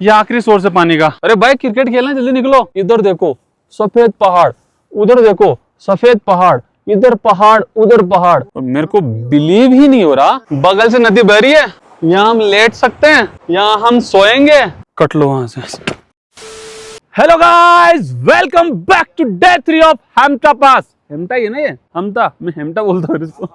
ये आखिरी सोर्स है पानी का। अरे भाई क्रिकेट खेलना, जल्दी निकलो। इधर देखो सफेद पहाड़, उधर देखो सफेद पहाड़, इधर पहाड़ उधर पहाड़। और मेरे को बिलीव ही नहीं हो रहा, बगल से नदी बह रही है। यहाँ हम लेट सकते हैं, यहाँ हम सोएंगे। कट लो वहां से। Hello guys, welcome back to day 3 of Hampta pass. Hampta ही है ना ये? हमता, मैं हेम्टा बोलता हूँ इसको।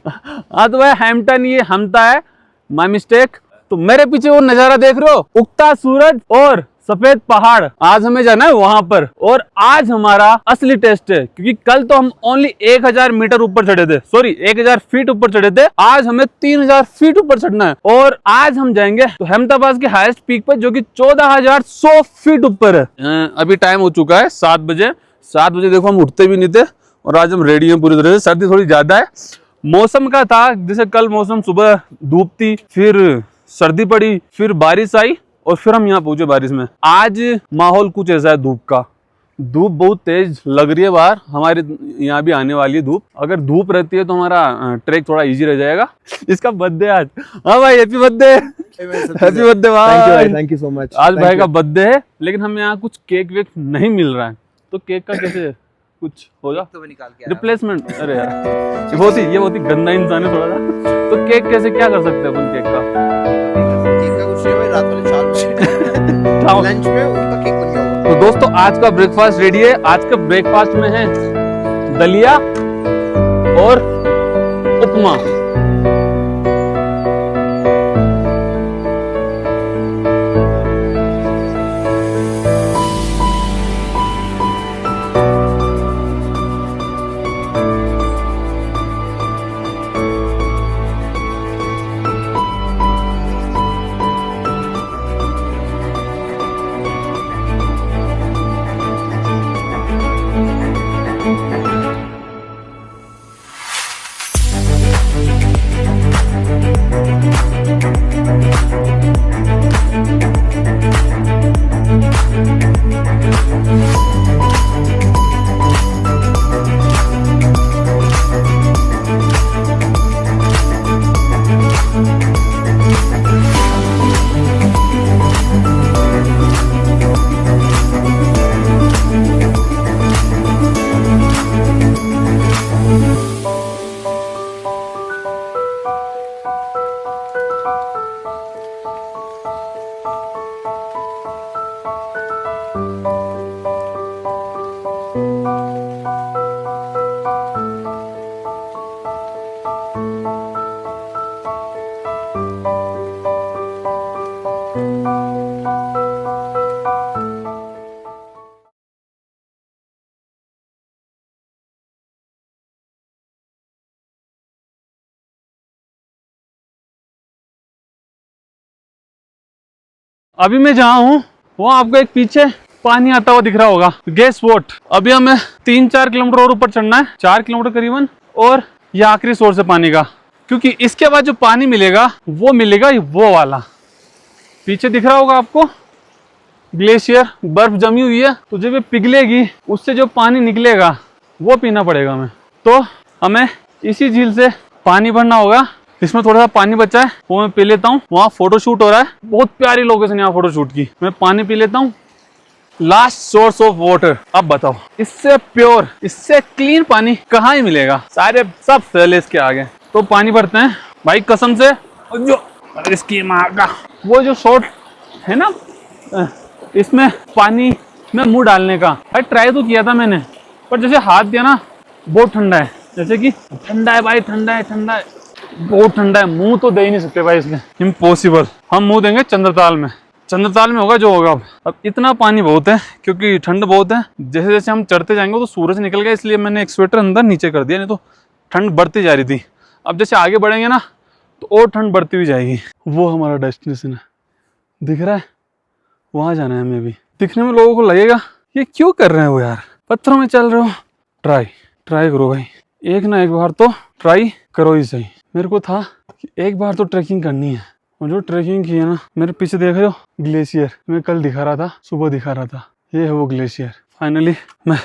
हाँ तो भाई हेम्टा नहीं है, हमता है, माय मिस्टेक। तो मेरे पीछे वो नजारा देख रहे हो, उगता सूरज और सफेद पहाड़। आज हमें जाना है वहां पर, और आज हमारा असली टेस्ट है, क्योंकि कल तो हम ओनली 1000 मीटर ऊपर चढ़े थे, सॉरी 1000 फीट ऊपर चढ़े थे। आज हमें 3000 फीट ऊपर चढ़ना है, और आज हम जाएंगे तो हेम्टा पास के हाईएस्ट पीक पर, जो कि 14100 फीट ऊपर है। अभी टाइम हो चुका है 7 बजे। 7 बजे देखो हम उठते भी नहीं थे, और आज हम रेडी हैं पूरी तरह से। सर्दी थोड़ी ज्यादा है, मौसम का था जैसे कल मौसम सुबह धूप थी, फिर सर्दी पड़ी, फिर बारिश आई, और फिर हम यहाँ पहुंचे बारिश में। आज माहौल कुछ ऐसा है धूप का। धूप बहुत तेज लग रही है बाहर, हमारे यहाँ भी आने वाली है धूप। अगर धूप रहती है तो हमारा ट्रैक थोड़ा इजी रह जाएगा। इसका बर्थडे आज। हाँ भाई, हैप्पी बर्थडे। हैप्पी बर्थडे भाई, थैंक यू सो मच। आज भाई का बर्थडे है, लेकिन हमें यहाँ कुछ केक वेक नहीं मिल रहा है, तो केक का कैसे कुछ होगा तो निकाल के रिप्लेसमेंट? अरे यार ये बहुत ही गंदा इंसान है थोड़ा सा। तो केक कैसे, क्या कर सकते हैं अपन केक का? केक का कुछ नहीं भाई, रात वाले 4 बजे लंच में उनका केक बन गया होगा। तो दोस्तों आज का ब्रेकफास्ट रेडी है। आज का ब्रेकफास्ट में है दलिया और उपमा। अभी मैं जहाँ हूँ वहाँ आपको एक पीछे पानी आता हुआ दिख रहा होगा। गेस व्हाट, अभी हमें 3-4 किलोमीटर और ऊपर चढ़ना है, 4 किलोमीटर करीबन, और ये आखिरी सोर्स है पानी का। क्योंकि इसके बाद जो पानी मिलेगा वो मिलेगा वो वाला, पीछे दिख रहा होगा आपको ग्लेशियर, बर्फ जमी हुई है, तो जब ये पिघलेगी उससे जो पानी निकलेगा वो पीना पड़ेगा हमें। तो हमें इसी झील से पानी भरना होगा। इसमें थोड़ा सा पानी बचा है, वो मैं पी लेता हूँ। वहाँ फोटो शूट हो रहा है, बहुत प्यारी लोकेशन यहाँ फोटो शूट की। मैं पानी पी लेता हूँ। Last source of water. अब बताओ, इससे प्योर, इससे क्लीन पानी कहाँ ही मिलेगा? सारे सब फैले इसके आगे। तो पानी भरते हैं भाई, कसम से जो इसकी माँ का वो जो शॉट है ना, इसमें पानी में मुंह डालने का भाई ट्राई तो किया था मैंने, पर जैसे हाथ दिया ना बहुत ठंडा है, जैसे कि ठंडा है भाई, ठंडा है, ठंडा है, बहुत ठंडा है। मुंह तो दे ही नहीं सकते भाई इसमें, इम्पॉसिबल। हम मुंह देंगे चंद्रताल में, चंद्रताल में होगा जो होगा। अब इतना पानी बहुत है क्योंकि ठंड बहुत है। जैसे जैसे हम चढ़ते जाएंगे तो सूरज निकल गया, इसलिए मैंने एक स्वेटर अंदर नीचे कर दिया, नहीं तो ठंड बढ़ती जा रही थी। अब जैसे आगे बढ़ेंगे ना तो और ठंड बढ़ती हुई जाएगी। वो हमारा डेस्टिनेशन है, दिख रहा है, वहाँ जाना है हमें भी। दिखने में लोगों को लगेगा ये क्यों कर रहे हो यार, पत्थरों में चल रहे हो। ट्राई करो भाई, एक ना एक बार तो ट्राई करो ही सही। मेरे को था कि एक बार तो ट्रैकिंग करनी है, और जो ट्रैकिंग की है ना, मेरे पीछे देख रहे हो ग्लेशियर, मैं कल दिखा रहा था, सुबह दिखा रहा था, ये है वो ग्लेशियर। फाइनली मैं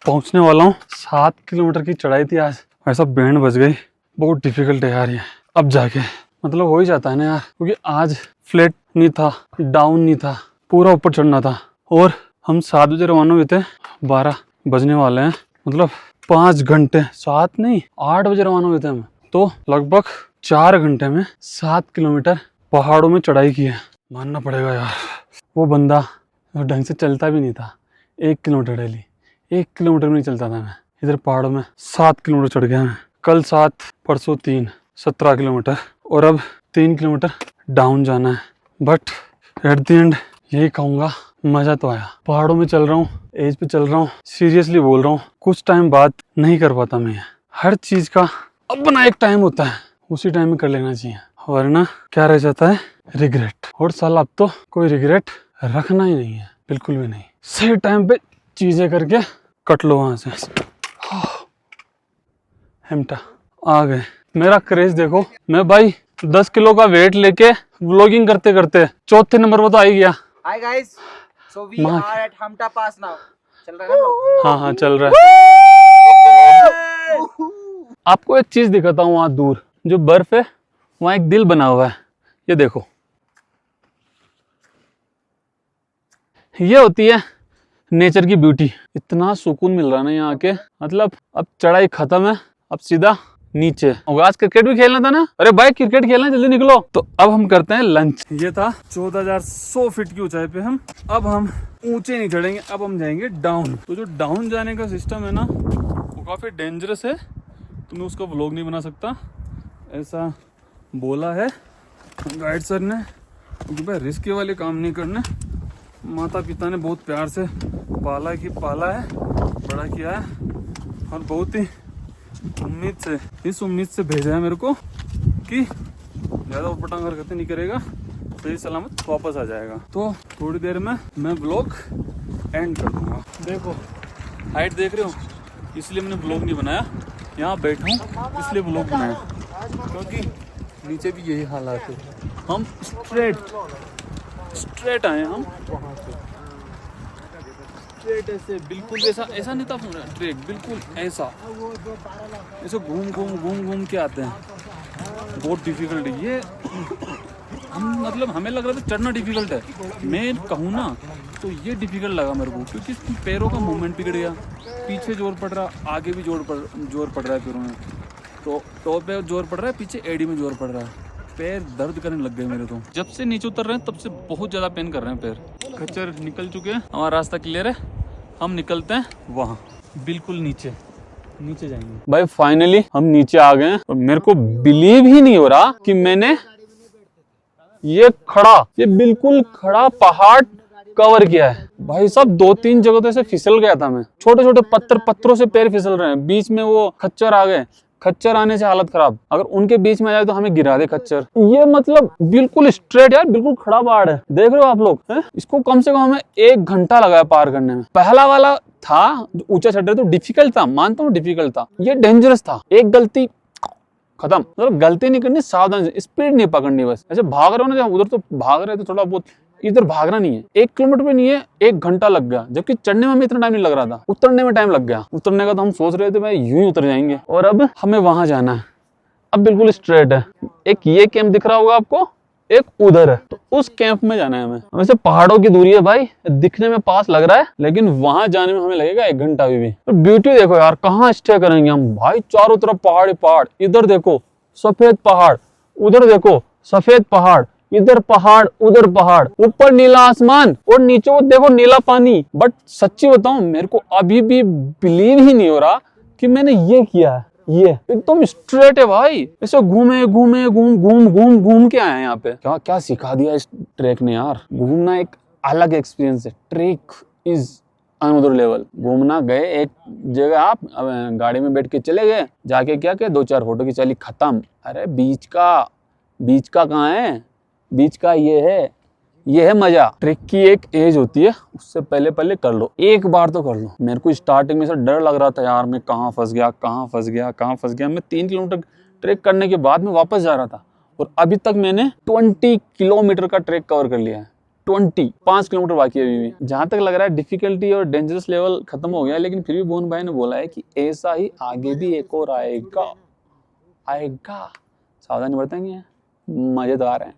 पहुंचने वाला हूँ। 7 किलोमीटर की चढ़ाई थी आज, ऐसा बैंड बज गई, बहुत डिफिकल्ट है यार ये। अब जाके मतलब हो ही जाता है ना यार, क्योंकि आज फ्लैट नहीं था, डाउन नहीं था, पूरा ऊपर चढ़ना था और हम 7 बजे रवाना हुए थे, 12 बजने वाले हैं, मतलब 5 घंटे, 7 नहीं 8 बजे रवाना हुए थे हम, तो लगभग 4 घंटे में 7 किलोमीटर पहाड़ों में चढ़ाई की है। मानना पड़ेगा यार, वो बंदा ढंग से चलता भी नहीं था, 1 किलोमीटर डेली, 1 किलोमीटर नहीं चलता था मैं, इधर पहाड़ों में 7 किलोमीटर चढ़ गया मैं। कल 7, परसों 3, 17 किलोमीटर, और अब 3 किलोमीटर डाउन जाना है। बट एट द एंड यही कहूँगा, मज़ा तो आया। पहाड़ों में चल रहा हूँ, एज पे चल रहा हूँ, सीरियसली बोल रहा हूँ, कुछ टाइम बाद नहीं कर पाता मैं। हर चीज़ का अपना एक टाइम होता है, उसी टाइम में कर लेना चाहिए, वरना क्या रह जाता है, रिग्रेट। और साल अब तो कोई रिग्रेट रखना ही नहीं है, बिल्कुल भी नहीं। सही टाइम पे चीज़ें करके कट लो वहाँ से। हेमटा आ गए। मेरा क्रेज देखो, मैं भाई 10 किलो का वेट लेके व्लॉगिंग करते करते चौथे नंबर पर तो आ ही गया। Hi guys, so we माँ are at Hamta Pass now. चल रहा है ना vlog? हाँ चल रहा है। आपको एक चीज दिखाता हूँ, वहां दूर जो बर्फ है, वहां एक दिल बना हुआ है, ये देखो। ये होती है नेचर की ब्यूटी। इतना सुकून मिल रहा है ना यहाँ आके, मतलब अब चढ़ाई खत्म है, अब सीधा नीचे। आज क्रिकेट भी खेलना था ना, अरे भाई क्रिकेट खेलना, जल्दी निकलो। तो अब हम करते हैं लंच। ये था 14,100 फीट की ऊंचाई पे हम, अब हम ऊंचे नहीं चढ़ेंगे, अब हम जाएंगे डाउन। तो जो डाउन जाने का सिस्टम है ना, वो काफी डेंजरस है, तो मैं उसका व्लॉग नहीं बना सकता, ऐसा बोला है गाइड सर ने, क्योंकि भाई रिस्क वाले काम नहीं करने। माता पिता ने बहुत प्यार से पाला है, बड़ा किया है, और बहुत ही उम्मीद से, इस उम्मीद से भेजा है मेरे को कि ज़्यादा उपटांग हरकतें नहीं करेगा, सही सलामत वापस आ जाएगा। तो थोड़ी देर में मैं व्लॉग एंड कर दूँगा। देखो हाइट देख रहे हो, इसलिए मैंने व्लॉग नहीं बनाया, यहाँ बैठा हूँ इसलिए व्लॉग बनाया, क्योंकि नीचे भी यही हालात है। हम स्ट्रेट आए, हम स्ट्रेट ऐसे, बिल्कुल ऐसा नहीं था ट्रैक, बिल्कुल ऐसा घूम के आते हैं। बहुत डिफिकल्ट है ये, हम मतलब हमें लग रहा था चढ़ना डिफिकल्ट है, मैं कहूँ ना तो ये डिफिकल्ट लगा मेरे को, क्योंकि पैरों का मूवमेंट बिगड़ गया, पीछे जोर पड़ रहा, आगे भी जोर पड़ रहा है पैरों में, तो टॉप पे जोर पड़ रहा है, पीछे एडी में जोर पड़ रहा है, पैर दर्द करने लग गए मेरे। तो जब से नीचे उतर रहे हैं तब से बहुत ज़्यादा पेन कर रहे हैं पैर। खच्चर निकल चुके हैं, हमारा रास्ता क्लियर है, हम निकलते हैं वहाँ बिल्कुल नीचे जाएंगे। भाई फाइनली हम नीचे आ गए हैं, और मेरे को बिलीव ही नहीं हो रहा कि मैंने ये बिल्कुल खड़ा पहाड़ कवर किया है। भाई साहब 2-3 जगह से फिसल गया था मैं, छोटे छोटे पत्थरों से पैर फिसल रहे हैं, बीच में वो खच्चर आ गए, खच्चर आने से हालत खराब, अगर उनके बीच में आ जाए तो हमें गिरा दे खच्चर। ये मतलब बिल्कुल स्ट्रेट यार, बिल्कुल खड़ा पहाड़ है, देख रहे हो आप लोग है? इसको कम से कम हमें 1 घंटा लगा पार करने में। पहला वाला था जो ऊंचा चढ़ रहे तो डिफिकल्ट था, मानता हूँ डिफिकल्ट था, ये डेंजरस था, एक गलती खत्म। मतलब गलती नहीं करनी, सावधान, स्पीड नहीं पकड़नी, बस ऐसे भाग रहे हो ना, उधर तो भाग रहे थे थोड़ा बहुत, इधर भागना नहीं है। 1 किलोमीटर पे नहीं है, 1 घंटा लग गया, जबकि चढ़ने में हमें इतना टाइम नहीं लग रहा था, उतरने में टाइम लग गया। उतरने का तो हम सोच रहे थे भाई यूं ही उतर जाएंगे, और अब हमें वहां जाना है। अब बिल्कुल स्ट्रेट है, एक ये कैंप दिख रहा होगा आपको, एक उधर है, तो उस कैंप में जाना है हमें। वैसे पहाड़ों की दूरी है भाई, दिखने में पास लग रहा है, लेकिन वहां जाने में हमें लगेगा 1 घंटा भी। तो ब्यूटी देखो यार, कहाँ स्टे करेंगे हम भाई, चारों तरफ पहाड़ ही पहाड़, इधर देखो सफेद पहाड़, उधर देखो सफेद पहाड़, इधर पहाड़ उधर पहाड़, ऊपर नीला आसमान और नीचे वो देखो नीला पानी। बट सच्ची बताऊं, मेरे को अभी भी बिलीव ही नहीं हो रहा कि मैंने ये किया है। ये एकदम स्ट्रेट है भाई, ऐसे घूम के आए हैं यहाँ पे। क्या सिखा दिया इस ट्रैक ने यार, घूमना एक अलग एक्सपीरियंस है, ट्रैक इज अनदर लेवल। घूमना गए एक जगह, आप गाड़ी में बैठ के चले गए, जाके क्या 2-4 फोटो खिंचा ली, खत्म। अरे बीच का कहाँ है, बीच का ये है मजा। ट्रैक की एक एज होती है, उससे पहले कर लो, एक बार तो कर लो। मेरे को स्टार्टिंग में से डर लग रहा था यार, मैं कहाँ फंस गया। मैं 3 किलोमीटर ट्रैक करने के बाद में वापस जा रहा था, और अभी तक मैंने 20 किलोमीटर का ट्रैक कवर कर लिया है। 5 किलोमीटर बाकी है अभी भी। जहां तक लग रहा है डिफिकल्टी और डेंजरस लेवल खत्म हो गया, लेकिन फिर भी बोन भाई ने बोला है कि ऐसा ही आगे भी एक और आएगा। सावधानी बरतेंगे, मजेदार है।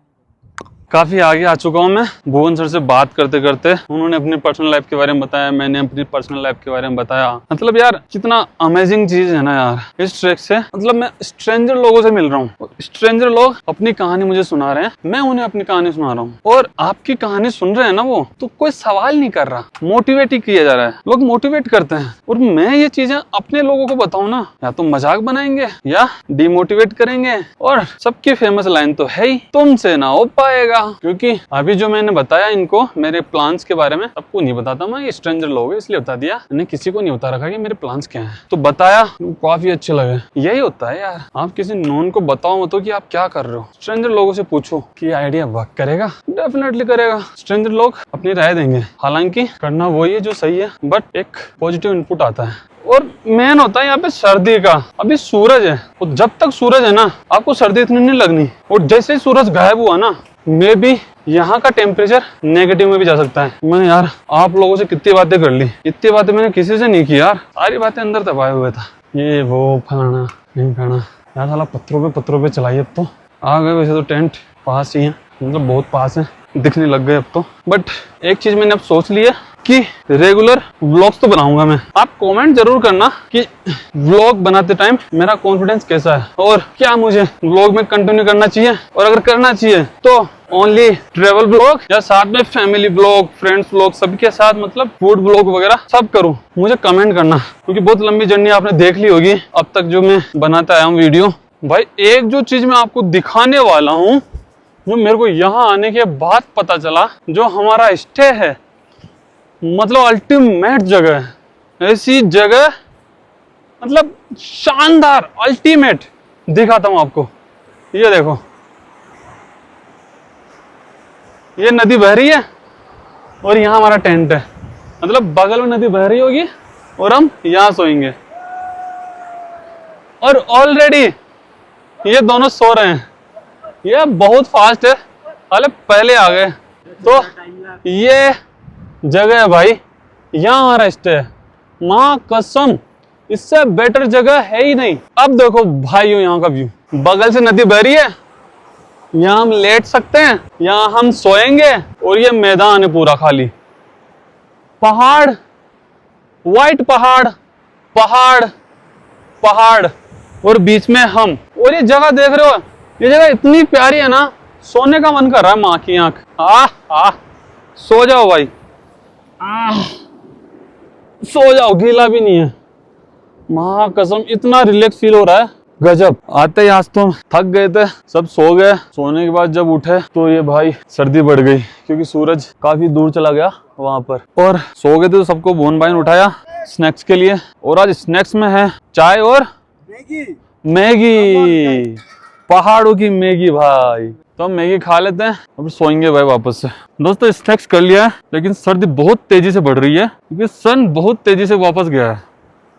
काफी आगे आ चुका हूँ मैं। भुवन सर से बात करते करते उन्होंने अपनी पर्सनल लाइफ के बारे में बताया, मैंने अपनी पर्सनल लाइफ के बारे में बताया। मतलब यार कितना अमेजिंग चीज है ना यार इस ट्रैक से। मतलब मैं स्ट्रेंजर लोगों से मिल रहा हूँ, स्ट्रेंजर लोग अपनी कहानी मुझे सुना रहे हैं, मैं उन्हें अपनी कहानी सुना रहा हूँ। और आपकी कहानी सुन रहे हैं ना वो, तो कोई सवाल नहीं कर रहा, मोटिवेट ही किया जा रहा है। लोग मोटिवेट करते हैं और मैं ये चीजें अपने लोगों को बताऊं ना, या तो मजाक बनाएंगे या डिमोटिवेट करेंगे। और सबकी फेमस लाइन तो है ही, तुमसे ना हो पाएगा। क्योंकि अभी जो मैंने बताया इनको मेरे प्लान्स के बारे में, सबको नहीं बताता मैं, ये स्ट्रेंजर लोग हैं इसलिए बता दिया। मैंने किसी को नहीं बता रखा कि मेरे प्लान्स क्या हैं, तो बताया, काफी अच्छे लगे। यही होता है यार, आप किसी नॉन को बताओ मत कि आप क्या कर रहे हो। स्ट्रेंजर लोगों से पूछो कि आइडिया वर्क करेगा, डेफिनेटली करेगा। स्ट्रेंजर लोग अपनी राय देंगे, हालांकि करना वही है जो सही है, बट एक पॉजिटिव इनपुट आता है। और मेन होता है यहाँ पे सर्दी का। अभी सूरज है, और जब तक सूरज है ना आपको सर्दी इतनी नहीं लगनी, और जैसे ही सूरज गायब हुआ ना, मे बी यहाँ का टेम्परेचर नेगेटिव में भी जा सकता है। मैंने यार आप लोगों से कितनी बातें कर ली, इतनी बातें मैंने किसी से नहीं की यार, सारी बातें अंदर दबाए हुए था, ये वो फलाना नहीं फलाना यार। साला पत्थरों पे चलाई। अब तो आ गए, वैसे तो टेंट पास ही है, मतलब बहुत पास है, दिखने लग गए अब तो। बट एक चीज मैंने अब सोच ली है कि रेगुलर व्लॉग्स तो बनाऊंगा मैं। आप कमेंट जरूर करना कि व्लॉग बनाते टाइम मेरा कॉन्फिडेंस कैसा है, और क्या मुझे व्लॉग में कंटिन्यू करना चाहिए, और अगर करना चाहिए तो ओनली ट्रेवल व्लॉग या साथ में फैमिली व्लॉग, फ्रेंड्स व्लॉग, सबके साथ मतलब फूड व्लॉग वगैरह सब करूं। मुझे कमेंट करना, क्योंकि बहुत लंबी जर्नी आपने देख ली होगी अब तक जो मैं बनाता आया हूँ वीडियो। भाई एक जो चीज मैं आपको दिखाने वाला हूँ, जो मेरे को यहाँ आने के बाद पता चला, जो हमारा स्टे है, मतलब अल्टीमेट जगह है। ऐसी जगह मतलब शानदार, अल्टीमेट। दिखाता हूं आपको, ये देखो, ये नदी बह रही है और यहाँ हमारा टेंट है। मतलब बगल में नदी बह रही होगी और हम यहाँ सोएंगे, और ऑलरेडी ये दोनों सो रहे हैं। ये बहुत फास्ट है, अरे पहले आ गए। तो ये जगह है भाई, यहाँ हमारा स्टे है। माँ कसम, इससे बेटर जगह है ही नहीं। अब देखो भाई यहाँ का व्यू, बगल से नदी बह रही है, यहाँ हम लेट सकते हैं, यहाँ हम सोएंगे, और ये मैदान है पूरा खाली, पहाड़, वाइट पहाड़, पहाड़ पहाड़, और बीच में हम। और ये जगह देख रहे हो, ये जगह इतनी प्यारी है ना, सोने का मन कर रहा है। माँ की आंख, सो जाओ भाई, सो जाओ, गीला भी नहीं है। माँ कसम इतना रिलैक्स फील हो रहा है, गजब। आते ही आज तो थक गए थे, सब सो गए। सोने के बाद जब उठे तो ये भाई सर्दी बढ़ गई, क्योंकि सूरज काफी दूर चला गया वहां पर। और सो गए थे तो सबको बोन बाइन उठाया स्नैक्स के लिए, और आज स्नैक्स में है चाय और मैगी, पहाड़ों की मैगी भाई। तो हम मैगी खा लेते हैं, अब सोएंगे भाई वापस से। दोस्तों स्नैक्स कर लिया है, लेकिन सर्दी बहुत तेजी से बढ़ रही है, क्योंकि सन बहुत तेजी से वापस गया है।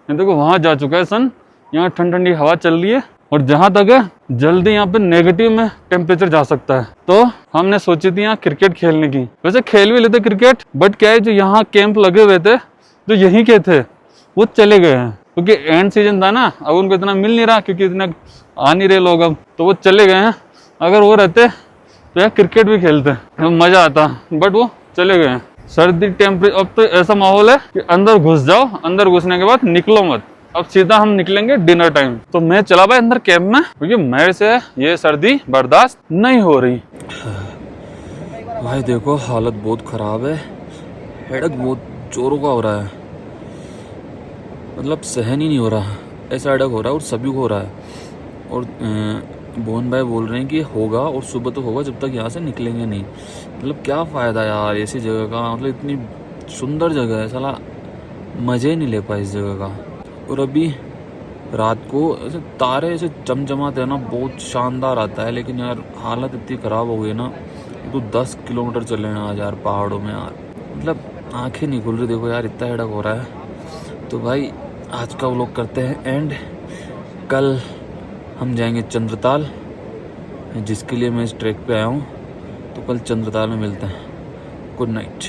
देखो वहां जा चुका है सन, यहाँ ठंडी ठंडी हवा चल रही है, और जहां तक है जल्दी यहाँ पे नेगेटिव में टेम्परेचर जा सकता है। तो हमने सोची थी यहाँ क्रिकेट खेलने की, वैसे खेल भी लेते क्रिकेट, बट क्या है जो यहाँ कैंप लगे हुए थे जो यहीं के थे वो चले गए हैं, क्योंकि एंड सीजन था ना, अब उनको इतना मिल नहीं रहा, क्योंकि इतना आ नहीं रहे लोग अब, तो वो चले गए हैं। अगर वो रहते तो यार क्रिकेट भी खेलते, मजा आता, बट वो चले गए हैं। सर्दी टेम्परेचर, अब तो ऐसा माहौल है कि अंदर घुस जाओ, अंदर घुसने के बाद निकलो मत। अब सीधा हम निकलेंगे डिनर टाइम। तो मैं चला भाई अंदर कैंप में, क्योंकि मेरे से ये सर्दी बर्दाश्त नहीं हो रही। भाई देखो हालत बहुत ख़राब है, हेडेक बहुत जोरों का हो रहा है, मतलब सहन ही नहीं हो रहा, ऐसा हेडेक हो रहा है, और सभी को हो रहा है। और भुवन भाई बोल रहे हैं कि होगा, और सुबह तो होगा, जब तक यहाँ से निकलेंगे नहीं। मतलब क्या फ़ायदा यार ऐसी जगह का, मतलब इतनी सुंदर जगह है, साला मज़े ही नहीं ले पाए इस जगह का। और अभी रात को ऐसे तारे ऐसे चमचमाते हैं ना, बहुत शानदार आता है, लेकिन यार हालत इतनी ख़राब हो गई ना, तो 10 किलोमीटर चले ना आज यार पहाड़ों में यार, मतलब आंखें नहीं खुल रही। देखो यार इतना हेडेक हो रहा है। तो भाई आज का व्लॉग करते हैं एंड, कल हम जाएंगे चंद्रताल, जिसके लिए मैं इस ट्रैक पे आया हूँ। तो कल चंद्रताल में मिलते हैं। Good night.